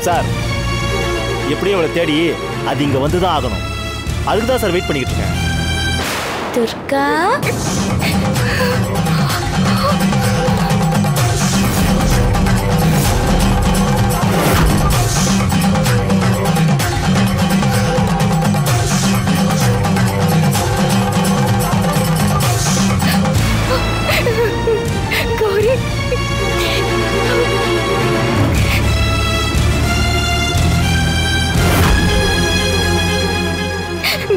Sir எப்படியும் அவளை தேடி அது இங்க வந்துதான் ஆகணும். அதுக்கு தான் சார் வெயிட் பண்ணிக்கிட்டு இருக்கேன். துர்கா கௌரி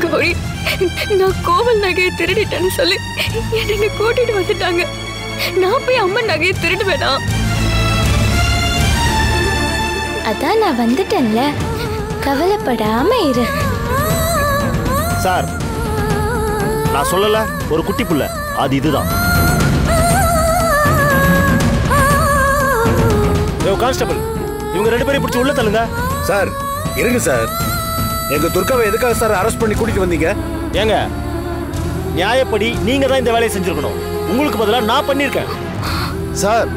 கௌரி நான் கோவில் நகையை திருடிட்டேன்னு சொல்லி என்னை கூட்டிட்டு வந்துட்டாங்க. நான் போய் அம்மன் நகையை திருடுவேனா? அதான் நான் வந்துட்டேன்ல, கவலைப்படாம இரு. சார் நான் சொல்லல ஒரு குட்டி புள்ள, அது இதுதான். கான்ஸ்டபிள் இவங்க 2 பேரையும் பிடிச்சி உள்ள தள்ளுங்க. சார் இருங்க சார், எங்க துர்காவை எதுக்காக சார் அரெஸ்ட் பண்ணி கூட்டிட்டு வந்தீங்க? ஏங்க நியாயப்படி நீங்க தான் இந்த வேலையை செஞ்சிருக்கணும். உங்களுக்கு பதிலாக நான் பண்ணிருக்கேன். சார்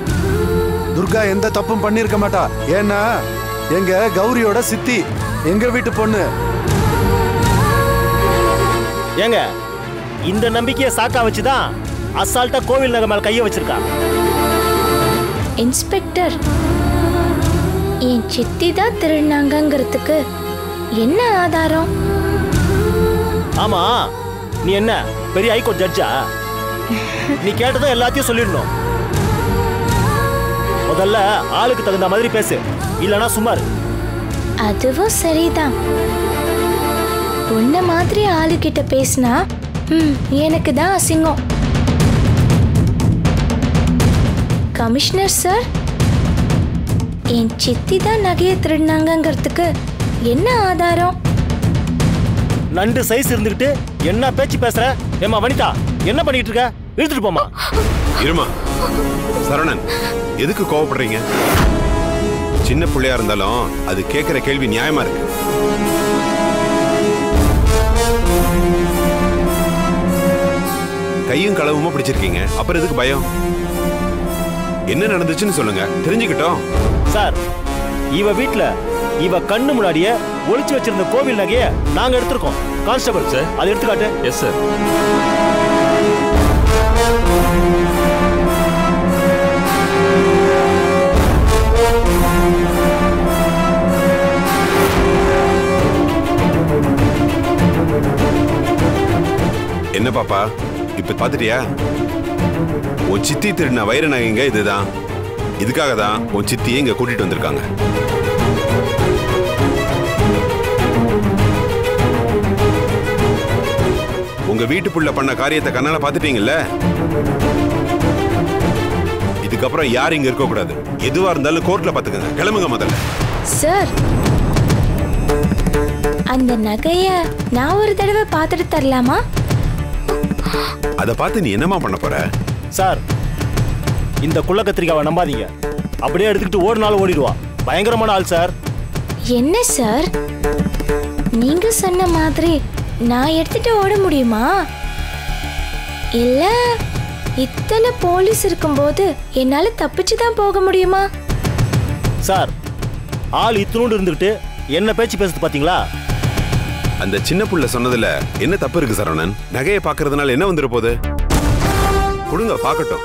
துர்கா எந்த தப்பும் பண்ணிருக்க மாட்டா. ஏன்னா எங்க கௌரியோட சித்தி, எங்க வீட்டு பொண்ணு. ஏங்க இந்த நம்பிக்கையை சாக்கா வச்சுதான் அசால்ட்டா கோவில் நகை மேல கைய வச்சிருக்கா. இன்ஸ்பெக்டர், என் சித்தி தான் திருநாங்கங்கிறதுக்கு என்ன ஆதாரம்? ஆமா நீ என்ன பெரிய ஹைகோர்ட் ஜட்ஜா? நீ கேட்டதும் எல்லாத்தையும் சொல்லிடணும். முதல்ல ஆளுக்கு தகுந்த மாதிரி பேசு, இல்லனா சுமார். அதுவும் சரிதான். உன்ன மாதிரி ஆளுகிட்ட பேசினா எனக்கு தான் அசிங்கம். கமிஷனர் சார், என் சித்தி தான் நகையை திருடினாங்கிறதுக்கு என்ன ஆதாரம்? நண்டு சைஸ் இருந்துகிட்டு என்ன பேச்சு பேசுற? ஏமா வனிதா என்ன பண்ணிட்டு இருக்க? இழுத்துட்டு போமா. இருமா சரவணன், எதுக்கு கோவப்படுறீங்க? சின்ன பிள்ளையா இருந்தாலும் அது கேட்கிற கேள்வி நியாயமா இருக்கு. கையும் களவுமா பிடிச்சிருக்கீங்க, அப்புறம் எதுக்கு பயம்? என்ன நடந்துச்சுன்னு சொல்லுங்க, தெரிஞ்சுக்கிட்டோம். சார் இவ வீட்டுல இவ கண்ணு முன்னாடியே ஒளிச்சு வச்சிருந்த கோவில் நகையை நாங்க எடுத்திருக்கோம். கான்ஸ்டபிள் சார் அதை எடுத்துக்காட்டு. Yes sir. என்ன பாப்பா இப்ப பாத்துட்டியா? உன் சித்தி திருடின வைர நகைங்க இதுதான். இதுக்காக தான் உன் சித்தியை இங்க கூட்டிட்டு வந்திருக்காங்க. உங்க வீட்டுக்குள்ள பண்ண காரியத்தை கண்ணால பாத்துட்டீங்கல்ல. இதுக்கப்புறம் யாரும் இங்க இருக்க கூடாது. எதுவா இருந்தாலும் கோர்ட்ல பாத்துக்கங்க. கிளம்புங்க முதல்ல. சார், அந்த நகைய நான் ஒரு தடவை பார்த்துட்டு தரலாமா? அத பார்த்து நீ என்னமா பண்ண போற? சார் இந்த குள்ள கத்திரிக்காவை நம்பாதீங்க. அப்படியே எடுத்துக்கிட்டு ஓடினாலும் ஓடிடுவா. பயங்கரமான ஆள் சார். என்ன சார், நீங்க சொன்ன மாதிரி நான் எடுத்துட்டு ஓட முடியுமா? இல்ல இத்தனை போலீஸ் இருக்கும்போது என்னால தப்பிச்சு தான் போக முடியுமா? சார் ஆள் இத்தனோடு இருந்துகிட்டு என்ன பேச்சு பேசுது பாத்தீங்களா? அந்த சின்ன புள்ள சொன்னதுல என்ன தப்பு இருக்கு சரவணன்? நகையை பாக்குறதுனால என்ன வந்துட போகுது? கொடுங்க பாக்கட்டும்.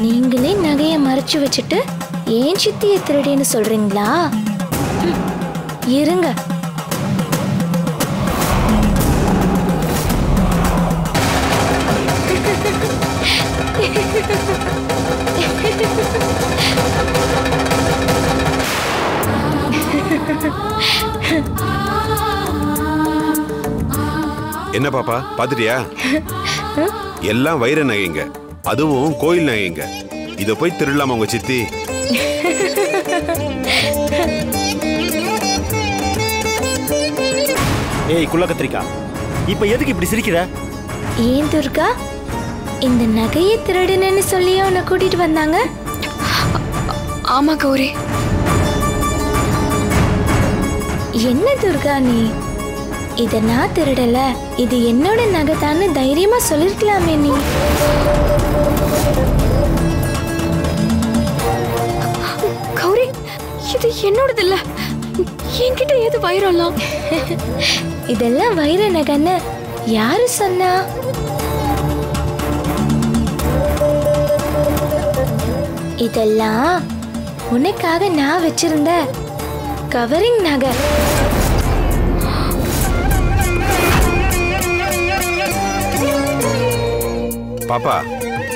நீங்களே நகையை மறைச்சு வச்சுட்டு ஏன் சித்திய திருடின்னு சொல்றீங்களா? இருங்க. என்ன பாப்பா பாத்துட்டியா? எல்லாம் வைர நகைங்க, அதுவும் கோயில் நகைங்க. இத போய் திருடலாமா உங்க சித்தி? ஏய் குள்ள கத்திரிக்கா, இப்ப எதுக்கு இப்படி சிரிக்கிற? ஏன் துர்கா, இந்த நகையை திருடுனேன்னு சொல்லியே உன்னை கூட்டிட்டு வந்தாங்க? ஆமா கௌரி. என்ன துர்கா நீ, இத நான் திருடல, இது என்னோட நகை தான்னு தைரியமா சொல்லிருக்கலாமே நீ. கௌரி, இது என்னோடது இல்ல. என்கிட்ட ஏது வைரம்லாம்? இதெல்லாம் வைர நகைன்னு யாரு சொன்னா? இதெல்லாம் உனக்காக நான் வச்சிருந்த கவரிங் நகை. பாப்பா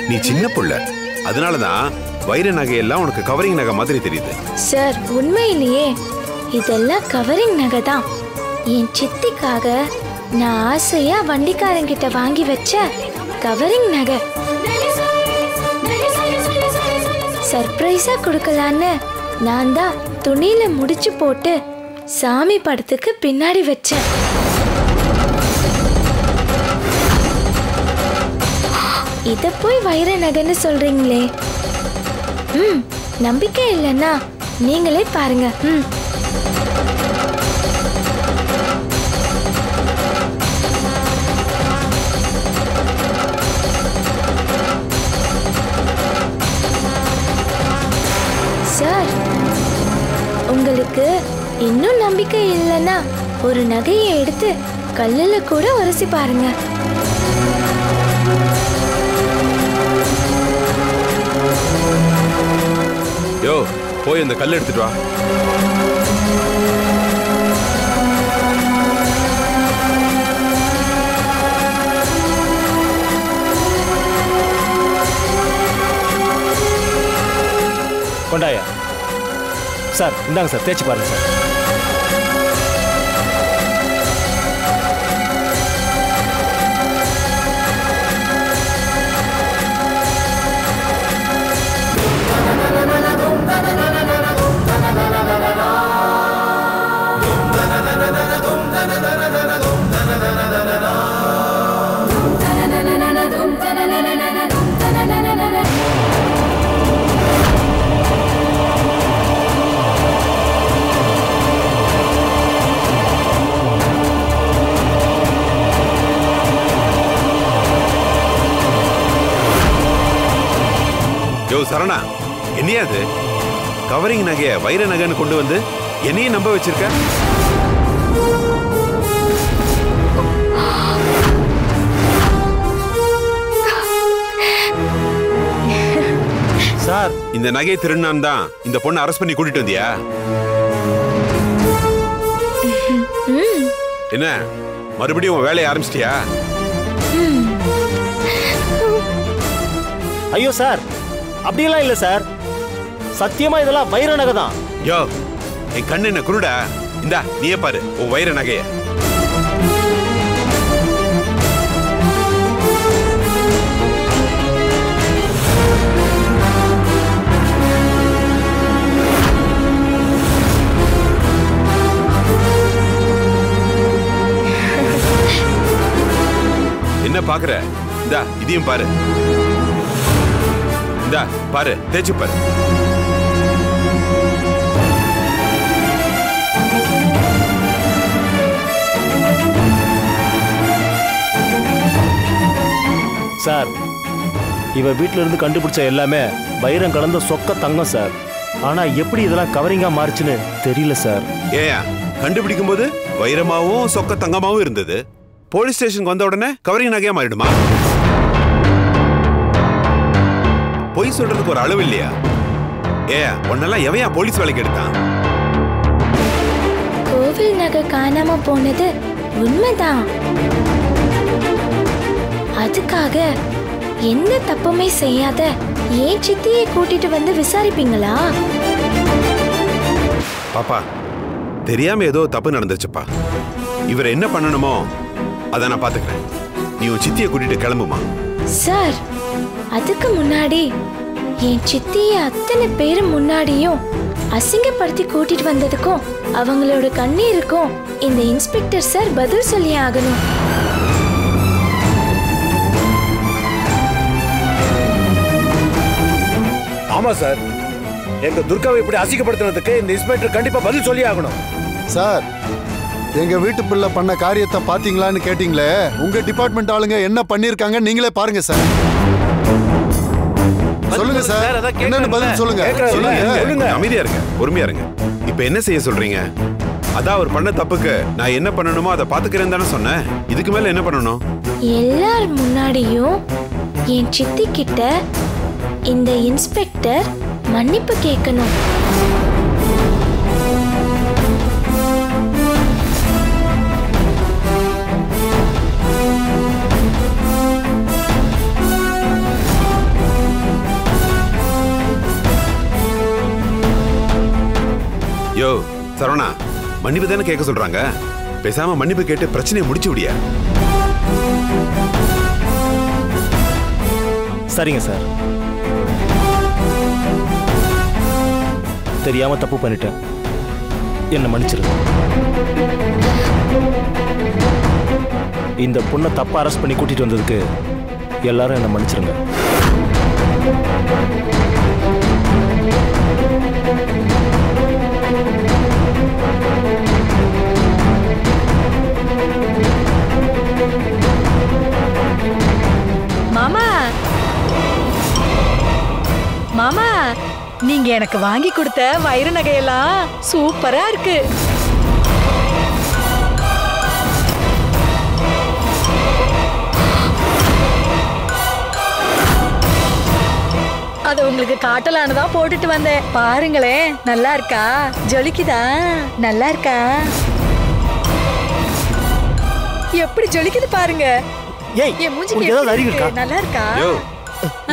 நீ சின்ன புள்ள, அதனாலதான் வைர நகையெல்லாம் உனக்கு கவரிங் நகை மாதிரி தெரியுது. சார், உண்மையிலேயே இதெல்லாம் கவரிங் நகை தான். என் சித்திக்காக நான் ஆசையா வண்டிக்காரங்கிட்ட வாங்கி வச்ச கவரிங் நகை. சர்ப்ரைஸா கொடுக்கலான்னு நான் தான் துணியில முடிச்சு போட்டு சாமி படத்துக்கு பின்னாடி வச்சேன். இத போய் வைர நகைன்னு சொல்றீங்களே. நம்பிக்கை இல்லைன்னா நீங்களே பாருங்க. சார், உங்களுக்கு இன்னும் நம்பிக்கை இல்லைன்னா ஒரு நகையை எடுத்து கல்லுல கூட உரசி பாருங்க. யோ, போய் அந்த கல் எடுத்துட்டு வா. கொண்டாயா சார், இந்தாங்க சார், தேய்ச்சி பாருங்க சார். யோ சரணா, என்னையா அது? கவரிங் நகைய வைர நகைன்னு கொண்டு வந்து என்னையும் நம்ப வச்சிருக்க? சார், இந்த நகையை திருநான் தான் இந்த பொண்ணை அரெஸ்ட் பண்ணி கூட்டிட்டு வந்தியா? என்ன மறுபடியும் உன் வேலையை ஆரம்பிச்சிட்டியா? ஐயோ சார், அப்படியெல்லாம் இல்ல சார், சத்தியமா இதெல்லாம் வைர நகை தான். யோ, என் கண்ணு என்ன குருடா? இந்தா நீயே பாரு உன் வைர நகைய. என்ன பாக்குற? இந்தா இதையும் பாரு. இந்தா பாரு, தேய்ச்சு பாரு. சார், இவ வீட்ல இருந்து கண்டுபிடிச்ச எல்லாமே வைரம் கலந்த சொக்க தங்கம் சார். ஆனா எப்படி இதெல்லாம் கவரிங்கா மாறுச்சுன்னு தெரியல சார். ஏயா, கண்டுபிடிக்கும் போது வைரமாவும் சொக்க தங்கமாவும் இருந்தது, போலீஸ் ஸ்டேஷனுக்கு வந்த உடனே கவரிங் நகையா மாறிடுமா? பொய் சொல்றதுக்கு ஒரு அளவு இல்லையா? ஏயா, உன்னெல்லாம் எவையா போலீஸ் வேலைக்கு எடுத்தான்? கோவில் நகை காணாம போனது உண்மைதான். அதுக்காக எந்த தப்புமே செய்யாத ஏன் சித்தியை கூட்டிட்டு வந்து விசாரிப்பீங்களா? பாப்பா, தெரியாம ஏதோ தப்பு நடந்துச்சுப்பா. இவர் என்ன பண்ணணுமோ அத நான் பாத்துக்கிறேன். நீ உன் சித்தியை கூட்டிட்டு கிளம்புமா. சார், அதுக்கு முன்னாடி என் சித்திய அத்தனை பேரு முன்னாடியும் அசிங்கப்படுத்தி கூட்டிட்டு வந்ததுக்கும் அவங்களோட கண்ணீருக்கும் இந்த இன்ஸ்பெக்டர் சார் பதில் சொல்லி ஆகணும். ஆமா சார், எங்க துர்காவை இப்படி அசிங்கப்படுத்துறதுக்கு இந்த இன்ஸ்பெக்டர் கண்டிப்பா பதில் சொல்லி ஆகணும். சார், எங்க வீட்டு பிள்ளை பண்ண காரியத்தை பாத்தீங்களான்னு கேட்டீங்களே, உங்க டிபார்ட்மெண்ட் ஆளுங்க என்ன பண்ணிருக்காங்க நீங்களே பாருங்க சார். சொல்லுங்க சார், என்னன்னு பதில் சொல்லுங்க. சொல்லுங்க. அமைதியா இருங்க, பொறுமையா இருங்க. இப்ப என்ன செய்ய சொல்றீங்க? அதான் அவர் பண்ண தப்புக்கு நான் என்ன பண்ணணுமோ அதை பாத்துக்கிறேன் தானே சொன்னேன். இதுக்கு மேல என்ன பண்ணணும்? எல்லார் முன்னாடியும் என் சித்தி கிட்ட இந்த இன்ஸ்பெக்டர் மன்னிப்பு கேட்கணும். யோ சரவணா, மன்னிப்பு தானே கேட்க சொல்றாங்க. பேசாம மன்னிப்பு கேட்டு பிரச்சனையை முடிச்சு விடியா. சரிங்க சார், தெரியாம தப்பு பண்ணிட்டேன், என்ன மன்னிச்சிருங்க. இந்த பொண்ணை தப்பா அரெஸ்ட் பண்ணி கூட்டிட்டு வந்ததுக்கு எல்லாரும் என்ன மன்னிச்சிருங்க. மாமா, மாமா, நீங்க எனக்கு வாங்கி கொடுத்த வைர நகையெல்லாம் சூப்பரா இருக்கு. அது உங்களுக்கு காட்டலான்னு போட்டுட்டு வந்தேன். பாருங்களேன், நல்லா இருக்கா? ஜொலிக்குதா? நல்லா இருக்கா? எப்படி ஜொலிக்குது பாருங்க. ஏய், என் மூஞ்சிக்கு உனக்கு ஏதாவது அறிவு எப்படி இருக்கா? இருக்கு? நல்லா இருக்கா?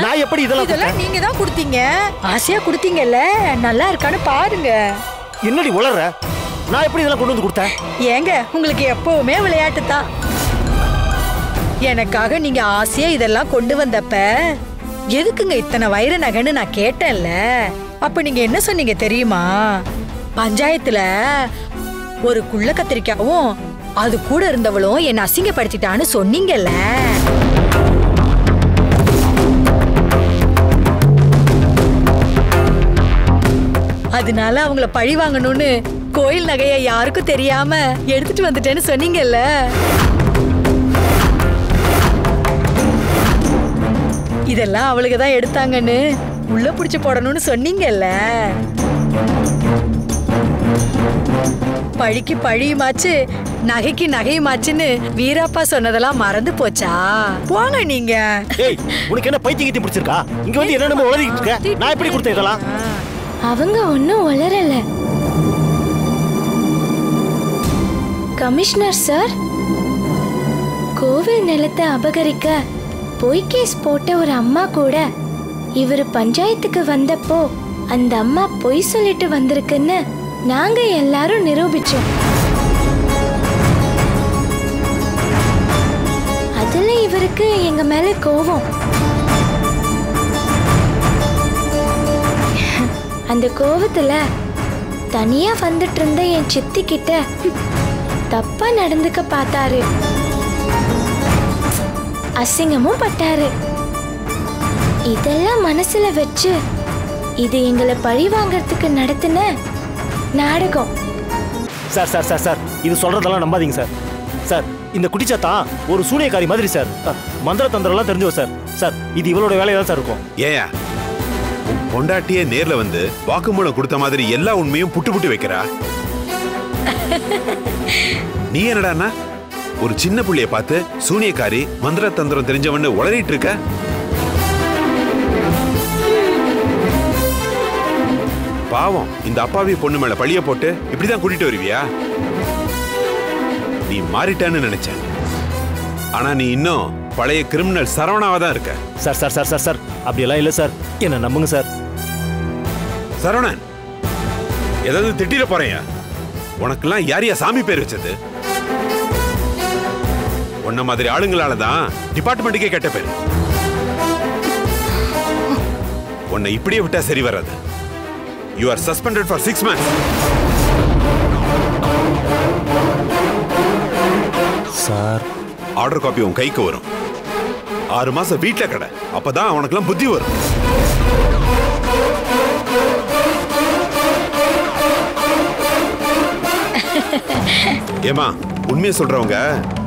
நான் எப்படி இதெல்லாம் நீங்க தான் கொடுத்தீங்க, ஆசையா கொடுத்தீங்கல்ல. நல்லா இருக்கான்னு பாருங்க. என்னடி உளற? நான் எப்படி இதெல்லாம் கொண்டு வந்து கொடுத்தேன்? ஏங்க, உங்களுக்கு எப்பவுமே விளையாட்டு தான். எனக்காக நீங்க ஆசையா இதெல்லாம் கொண்டு வந்தப்ப எதுக்குங்க இத்தனை வைர நகைன்னு நான் கேட்டேன்ல. அப்ப நீங்க என்ன சொன்னீங்க தெரியுமா? பஞ்சாயத்துல ஒரு குள்ள கத்திரிக்காவும் அது கூட இருந்தவளும் என்ன அசிங்கப்படுத்திட்டான்னு சொன்னீங்கல்ல. அதனால அவங்கள பழி வாங்கணும்னு கோயில் நகைய யாருக்கும் தெரியாம எடுத்துட்டு வந்துட்டேன்னு சொன்னீங்கல்ல. இதெல்லாம் அவளுக்கு தான் எடுத்தாங்கன்னு உள்ள புடிச்சு போடணும்னு சொன்னீங்கல்ல. பழிக்கு பழியுமாச்சு, நகைக்கு நகையுமாச்சுன்னு வீராப்பா சொன்னதெல்லாம் மறந்து போச்சா? போங்க நீங்க. ஏய், உனக்கு என்ன பைத்தியம் கிட்டி பிடிச்சிருக்கா? இங்க வந்து என்னென்னமோ உளறிட்டு இருக்க. நான் எப்படி கொடுத்தேன் இதெல்லாம்? அவங்க ஒன்னும் உளரல. கமிஷனர் சார், கோவில் நிலத்தை அபகரிக்க பொய் கேஸ் போட்ட ஒரு அம்மா கூட இவர் பஞ்சாயத்துக்கு வந்தப்போ அந்த அம்மா பொய் சொல்லிட்டு வந்திருக்குன்னு நாங்க எல்லாரும் நிரூபிச்சோம். அதுல இவருக்கு எங்க மேல கோவம். அந்த கோவத்துல தனியா வந்துட்டு இருந்த என் சித்தி கிட்ட தப்பா நடந்துக்க பார்த்தாரு. அசிங்கமும் பட்டாரு. இதெல்லாம் மனசுல வச்சு இது எங்களை பழி வாங்கறதுக்கு நடத்தின நாடகம். சார் சார் சார் சார், இது சொல்றதெல்லாம் நம்பாதீங்க சார். சார், இந்த குட்டிச்சாத்தான் ஒரு சூனியக்காரி மாதிரி சார். மந்திர தந்திரம்லாம் தெரிஞ்சவ சார். சார், இது இவளோட வேலையா தான் சார் இருக்கும். ஏயா பொண்டாட்டியே நேர்ல வந்து வாக்குமூலம் கொடுத்த மாதிரி எல்லா உண்மையும் புட்டு புட்டு வைக்கிறா. நீ என்னடான்னா ஒரு சின்ன புள்ளைய பார்த்து சூனியக்காரி மந்திர தந்திரம் தெரிஞ்சவன்னு உளறிட்டு இருக்க. பாவம், இந்த அப்பாவி பொண்ணு மேல பழிய போட்டு இப்படிதான் கூட்டிட்டு வருவியா? நீ மாறிட்டான்னு நினைச்சேன், ஆனா நீ இன்னும் பழைய கிரிமினல் சரவணாவா தான் இருக்க. Sir sir sir sir sir, அப்படியெல்லாம் இல்லை சார், என்ன நம்புங்க சார். சரவணன், ஏதாவது திட்டிட போறேன்? உனக்கெல்லாம் யாரையா சாமி பேர் வச்சது? உன்ன மாதிரி ஆளுங்களால தான் டிபார்ட்மெண்ட்டுக்கே கெட்ட பேரு. உன்னை இப்படியே விட்டா சரி வராது. You are suspended for 6 months. Sir, order copy உன் கைக்கு வரும். 6 மாசம் வீட்டுல கடை. அப்பதான் அவனுக்கெல்லாம் புத்தி வரும். ஏமா, உண்மையை சொல்றவங்க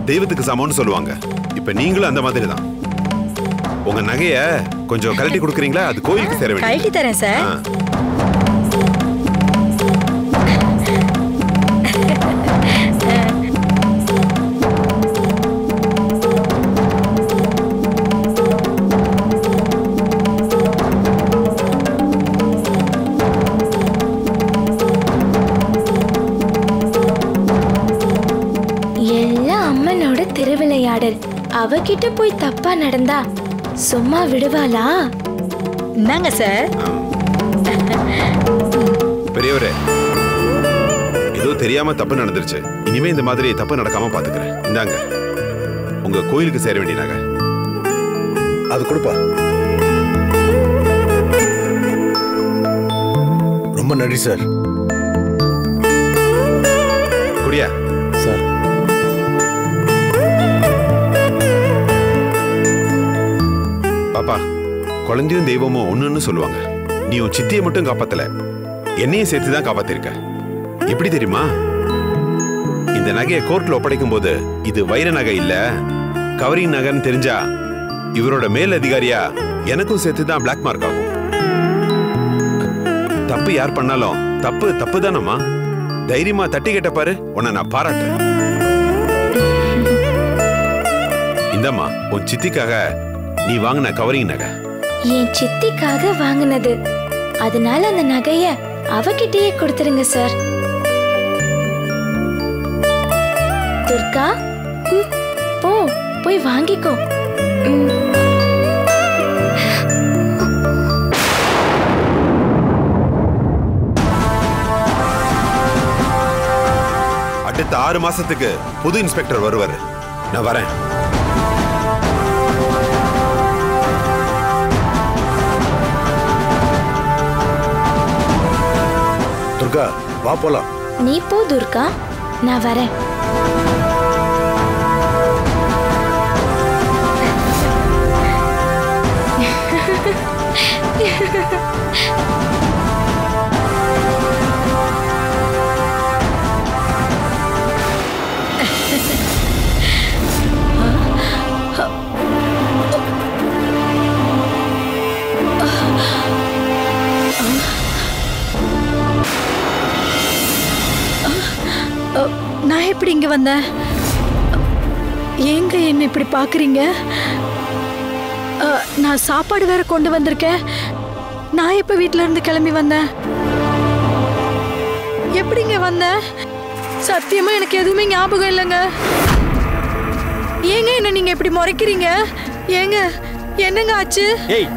தெய்வத்துக்கு சமம்னு சொல்லுவாங்க. இப்ப நீங்களும் அந்த மாதிரி தான். உங்க நகைய கொஞ்சம் கழட்டி கொடுக்குறீங்களா? அது கோயிலுக்கு சேர வேண்டியது. கழட்டி தரேன் சார். எல்லாம் அம்மனோட திருவிளையாடல். அவகிட்ட போய் தப்பா நடந்தா சும்மா விடுவாளா? என்னங்க சார்? பெரியவரே, ஏதோ தெரியாம தப்பு நடந்துருச்சு. இனிமே இந்த மாதிரி தப்பு நடக்காம பாத்துக்கிறேன். இந்தாங்க உங்க கோயிலுக்கு சேர வேண்டிய நகை. அது கொடுப்பா. ரொம்ப நன்றி சார். குடியா சார். பாப்பா, குழந்தையும் தெய்வமும் ஒண்ணுன்னு சொல்லுவாங்க. நீ உன் சித்தியை மட்டும் காப்பாத்தல, என்னையும் சேர்த்துதான் காப்பாத்திருக்க. எப்படி தெரியுமா? இந்த நகையை கோர்ட்ல ஒப்படைக்கும் போது இது வைர நகை இல்ல கவரிங் நகைன்னு தெரிஞ்சா இவரோட மேல் அதிகாரியா எனக்கும் சேர்த்துதான் பிளாக் மார்க் ஆகும். தப்பு யார் பண்ணாலும் தப்பு தப்பு தானம்மா. தைரியமா தட்டி கேட்ட பாரு, உன்னை நான் பாராட்டுறேன். இந்தம்மா உன் சித்திக்காக நீ வாங்கின கவரிங் நகை. என் சித்திக்காக வாங்கினது. அதனால அந்த நகைய அவகிட்டயே கொடுத்துருங்க சார். துர்கா, போ போய் வாங்கிக்கோ. அடுத்த 6 மாசத்துக்கு புது இன்ஸ்பெக்டர் வருவாரு. நான் வரேன். துர்கா, வா போலாம். நீ போ துர்கா, நான் வரேன். நான் எப்படி இங்க வந்தேன்? ஏங்க என்ன இப்படி பாக்குறீங்க? நான் சாப்பாடு வேற கொண்டு வந்திருக்கேன். நான் எப்ப வீட்ல இருந்து கிளம்பி வந்தேன்? எப்படிங்க வந்தேன்? சத்தியமா எனக்கு எதுவுமே ஞாபகம் இல்லைங்க. ஏங்க என்ன நீங்க இப்படி முறைக்கிறீங்க? ஏங்க என்னங்க ஆச்சு? ஏய்,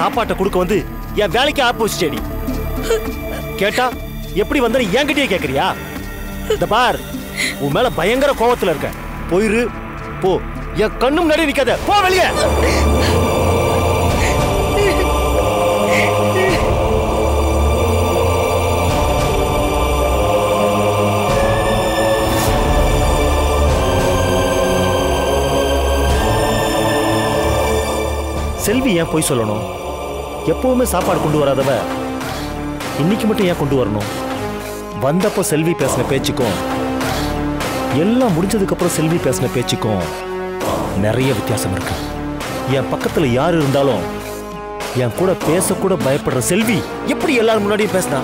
சாப்பாட்டை கொடுக்க வந்து என் வேலைக்கு ஆப்போசிட். கேட்டா எப்படி வந்த என்கிட்டயே கேக்குறியா? இந்த பார், உன் மேல பயங்கர கோவத்துல இருக்க. போயிரு போ, என் கண்ணு முன்னாடி நிக்காத. போ வெளியே. செல்வி ஏன் போய் சொல்லணும்? எப்பவுமே சாப்பாடு கொண்டு வராதவ இன்னைக்கு மட்டும் ஏன் கொண்டு வரணும்? வந்தப்போ செல்வி பேசின பேச்சுக்கும் எல்லாம் முடிஞ்சதுக்கு அப்புறம் செல்வி பேசின பேச்சுக்கும் நிறைய வித்தியாசம் இருக்கு. என் பக்கத்துல யார் இருந்தாலும் என் கூட பேசக்கூட பயப்படுற செல்வி எப்படி எல்லாரும் முன்னாடியும் பேசினா?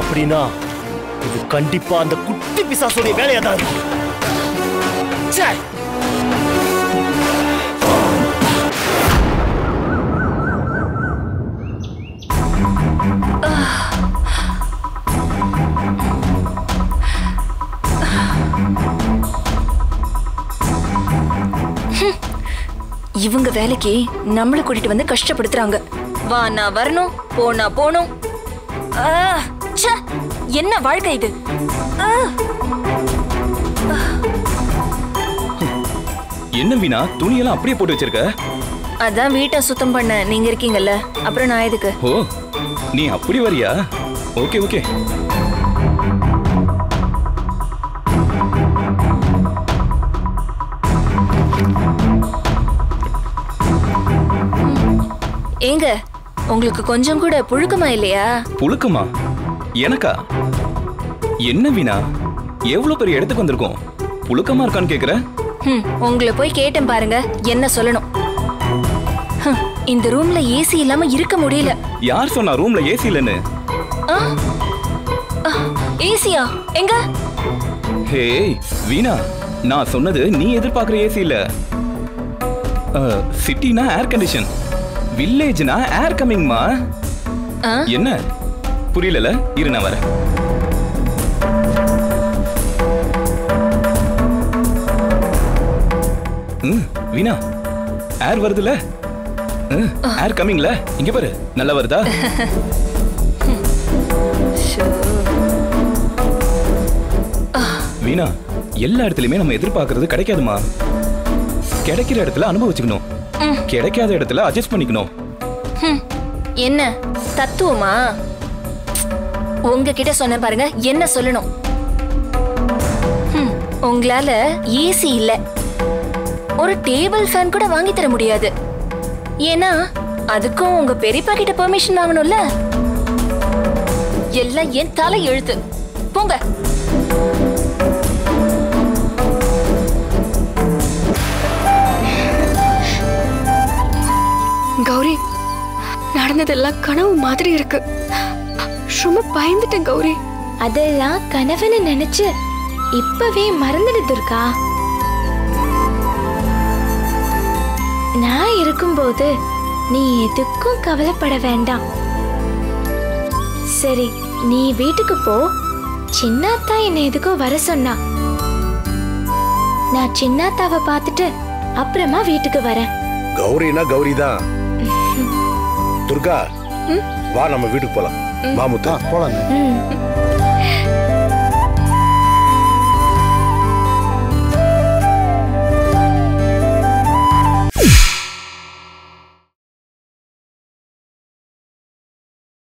அப்படின்னா இது கண்டிப்பா அந்த குட்டி பிசாசுடைய வேலையா தான் இருக்கு. இவங்க வேலைக்கு நம்மள கூட்டிட்டு வந்து கஷ்டப்படுத்துறாங்க. வா நான் வரணும், போனா போணும். என்ன வாழ்க்கை இது? என்ன வீணா துணியெல்லாம் அப்படியே போட்டு வச்சிருக்க? அதான் வீட்டை சுத்தம் பண்ண நீங்க இருக்கீங்கல்ல, அப்புறம் நான் எதுக்கு? ஓ நீ அப்படி வரியா? Okay okay. ஏங்க உங்களுக்கு கொஞ்சம் கூட புழுக்கமா இல்லையா? புழுக்கமா? எனக்கா? என்ன வீணா எவ்வளவு பெரிய இடத்துக்கு வந்திருக்கோம், புழுக்கமா இருக்கான்னு கேக்குற? உங்களை போய் கேட்டேன் பாருங்க, என்ன சொல்லணும்? இந்த ரூம்ல ஏசி இல்லாம இருக்க முடியல. யார் சொன்னா ரூம்ல ஏசி இல்லன்னு? ஏசியா? எங்க? ஹே வீணா, நான் சொன்னது நீ எதிர்பார்க்கிற ஏசி இல்ல. சிட்டினா ஏர் கண்டிஷன், வில்லேஜ்னா ஏர் கமிங்மா. என்ன புரியல? இரு நான் வரேன். வீணா ஏர் வருதுல, ஏர் கமிங்ல, இங்க பாரு நல்லா வருதா? வீணா எல்லா இடத்துலயுமே நம்ம எதிர்பார்க்கறது கிடைக்காதுமா. கிடைக்கிற இடத்துல அனுபவிச்சுக்கணும், கிடைக்காத இடத்துல அட்ஜஸ்ட் பண்ணிக்கணும். என்ன தத்துவமா? உங்ககிட்ட சொன்ன பாருங்க, என்ன சொல்லணும்? உங்களால ஏசி இல்ல, ஒரு டேபிள் ஃபேன் கூட வாங்கி தர முடியாது. ஏன்னா அதுக்கும் உங்க பெரியப்பா கிட்ட பெர்மிஷன் வாங்கணும்ல. எல்லாம் என் தலை எழுத்து. போங்க. கௌரி, நடந்ததெல்லாம் கனவு மாதிரி இருக்கு. ரொம்ப பயந்துட்டேன் கௌரி. அதெல்லாம் கனவுன்னு நினைச்சு இப்பவே மறந்துடு துர்கா. நான் இருக்கும்போது நீ எதுக்கும் கவலைப்பட வேண்டாம். சரி நீ வீட்டுக்கு போ. சின்னாத்தா என்ன எதுக்கும் வர சொன்னா. நான் சின்னாத்தாவை பார்த்துட்டு அப்புறமா வீட்டுக்கு வரேன். கௌரினா கௌரி தான். துர்கா வா நம்ம வீட்டுக்கு போலாம். வா முத்தா போலாம்.